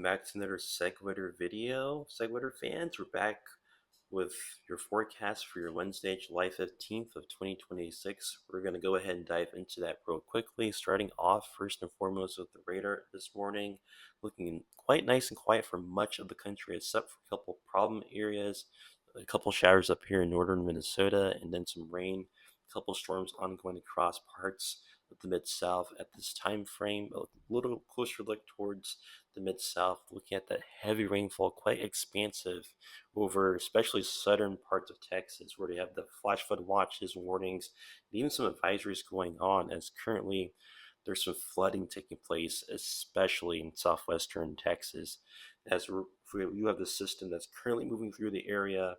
back to another SegWeather video. SegWeather fans, we're back with your forecast for your Wednesday, July 15th of 2026. We're going to go ahead and dive into that real quickly, starting off first and foremost with the radar this morning, looking quite nice and quiet for much of the country except for a couple problem areas, a couple showers up here in northern Minnesota, and then some rain, a couple storms ongoing across parts of the mid-south at this time frame. A little closer look towards the mid-south, looking at that heavy rainfall, quite expansive over especially southern parts of Texas, where they have the flash flood watches, warnings, and even some advisories going on, as currently there's some flooding taking place, especially in southwestern Texas. As you have the system that's currently moving through the area,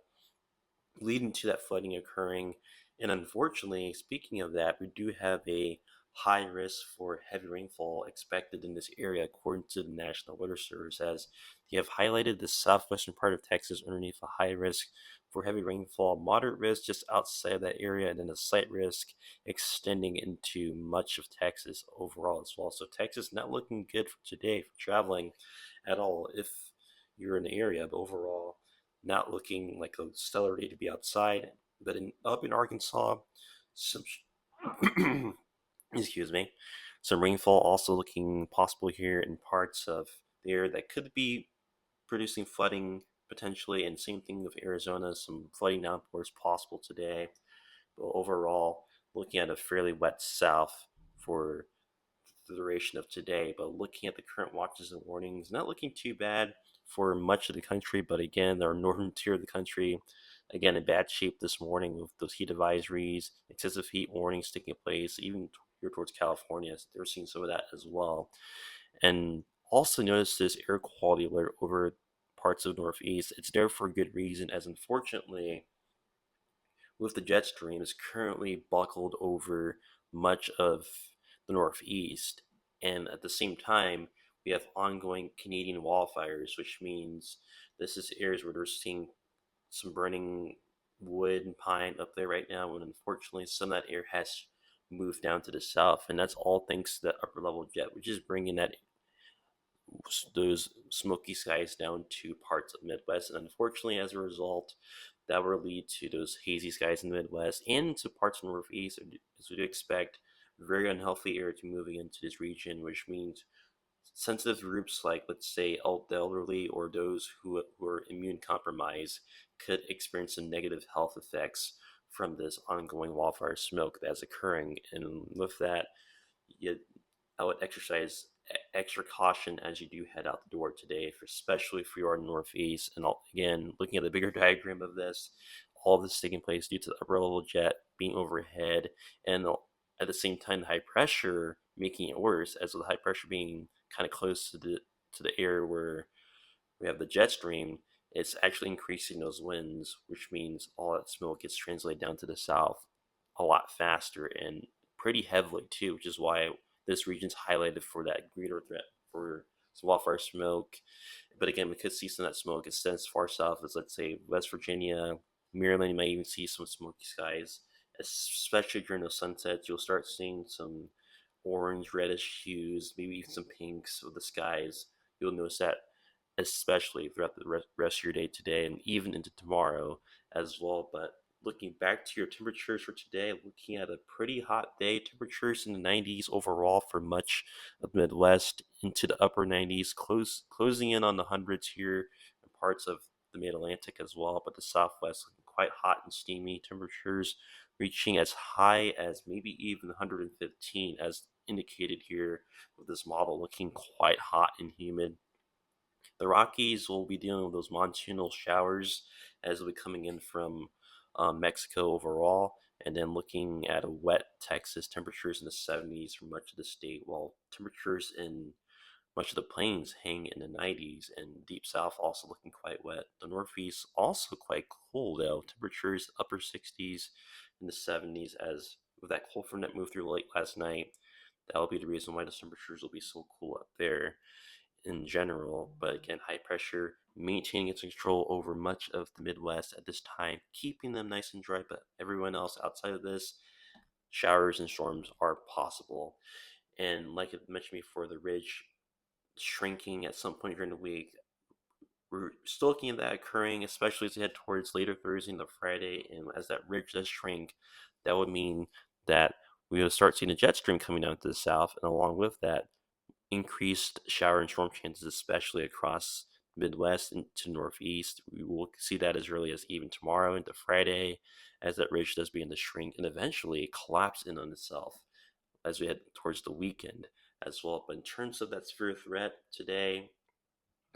leading to that flooding occurring. And unfortunately, speaking of that, we do have a high risk for heavy rainfall expected in this area, according to the National Weather Service, as they have highlighted the southwestern part of Texas underneath a high risk for heavy rainfall, moderate risk just outside of that area, and then a slight risk extending into much of Texas overall as well. So Texas not looking good for today for traveling at all if you're in the area, but overall not looking like a stellar day to be outside. But up in Arkansas, some excuse me, some rainfall also looking possible here in parts of there that could be producing flooding potentially, and same thing with Arizona, some flooding downpours possible today. But overall, looking at a fairly wet south for the duration of today. But looking at the current watches and warnings, not looking too bad for much of the country. But again, our northern tier of the country, again, in bad shape this morning with those heat advisories, excessive heat warnings taking place, even here towards California. They're seeing some of that as well. And also notice this air quality alert over parts of Northeast. It's there for a good reason, as unfortunately, with the jet stream is currently buckled over much of the Northeast. And at the same time, we have ongoing Canadian wildfires, which means this is areas where they're seeing some burning wood and pine up there right now. And unfortunately, some of that air has moved down to the south. And that's all thanks to that upper level jet, which is bringing those smoky skies down to parts of the Midwest. And unfortunately, as a result, that will lead to those hazy skies in the Midwest and to parts of the Northeast, as we do expect very unhealthy air to moving into this region, which means sensitive groups like, let's say, the elderly or those who are immune compromised could experience some negative health effects from this ongoing wildfire smoke that's occurring. And with that, you, I would exercise extra caution as you do head out the door today, especially if you are in the Northeast. And again, looking at the bigger diagram of this, all of this taking place due to the upper level jet being overhead, and at the same time, the high pressure making it worse, as with the high pressure being kind of close to the area where we have the jet stream. It's actually increasing those winds, which means all that smoke gets translated down to the south a lot faster and pretty heavily too, which is why this region's highlighted for that greater threat for some wildfire smoke. But again, we could see some of that smoke extends far south as, let's say, West Virginia, Maryland. You might even see some smoky skies, especially during those sunsets. You'll start seeing some orange, reddish hues, maybe even some pinks of the skies. You'll notice that especially throughout the rest of your day today and even into tomorrow as well. But looking back to your temperatures for today, looking at a pretty hot day, temperatures in the 90s overall for much of the Midwest, into the upper 90s, closing in on the hundreds here in parts of the mid-Atlantic as well. But the Southwest looking quite hot and steamy, temperatures reaching as high as maybe even 115, as indicated here with this model, looking quite hot and humid. The Rockies will be dealing with those monsoonal showers as they'll be coming in from Mexico overall, and then looking at a wet Texas, temperatures in the 70s for much of the state, while temperatures in much of the plains hang in the 90s, and deep south also looking quite wet. The Northeast also quite cool though, temperatures upper 60s in the 70s, as with that cold front that moved through late last night. That will be the reason why the temperatures will be so cool up there in general. But again, high pressure maintaining its control over much of the Midwest at this time, keeping them nice and dry. But everyone else outside of this, showers and storms are possible. And like I mentioned before, the ridge shrinking at some point during the week. We're still looking at that occurring, especially as we head towards later Thursday into Friday. And as that ridge does shrink, that would mean that we will start seeing a jet stream coming down to the south. And along with that, increased shower and storm chances, especially across the Midwest and to Northeast. We will see that as early as even tomorrow into Friday, as that ridge does begin to shrink and eventually collapse in on itself as we head towards the weekend as well. But in terms of that severe threat today,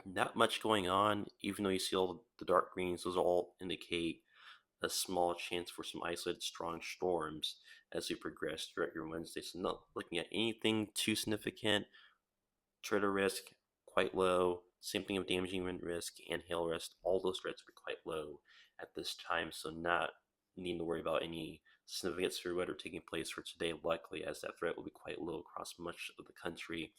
not much going on, even though you see all the dark greens, those all indicate a small chance for some isolated strong storms as we progress throughout your Wednesday. So, not looking at anything too significant. Tornado risk quite low. Same thing with damaging wind risk and hail risk. All those threats are quite low at this time, so not needing to worry about any significant severe weather taking place for today, likely as that threat will be quite low across much of the country.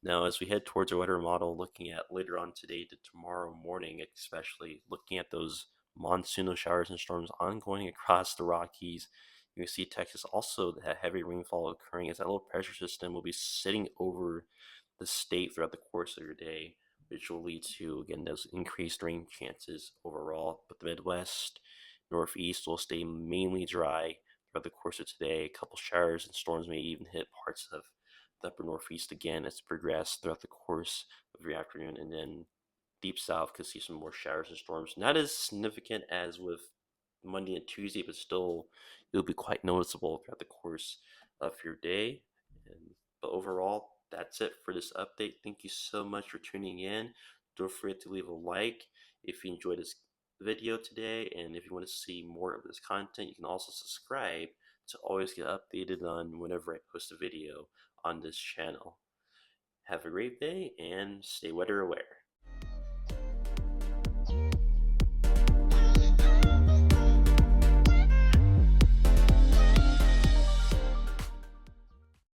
Now, as we head towards our weather model, looking at later on today to tomorrow morning, especially looking at those monsoonal showers and storms ongoing across the Rockies, you see Texas also that heavy rainfall occurring as that low pressure system will be sitting over the state throughout the course of your day, which will lead to, again, those increased rain chances overall. But the Midwest, Northeast will stay mainly dry throughout the course of today. A couple showers and storms may even hit parts of the upper Northeast again as it progresses throughout the course of your afternoon. And then deep south could see some more showers and storms. Not as significant as with Monday and Tuesday, but still it'll be quite noticeable throughout the course of your day. But overall, that's it for this update. Thank you so much for tuning in. Don't forget to leave a like if you enjoyed this video today, and if you want to see more of this content, you can also subscribe to always get updated on whenever I post a video on this channel. Have a great day and stay weather aware.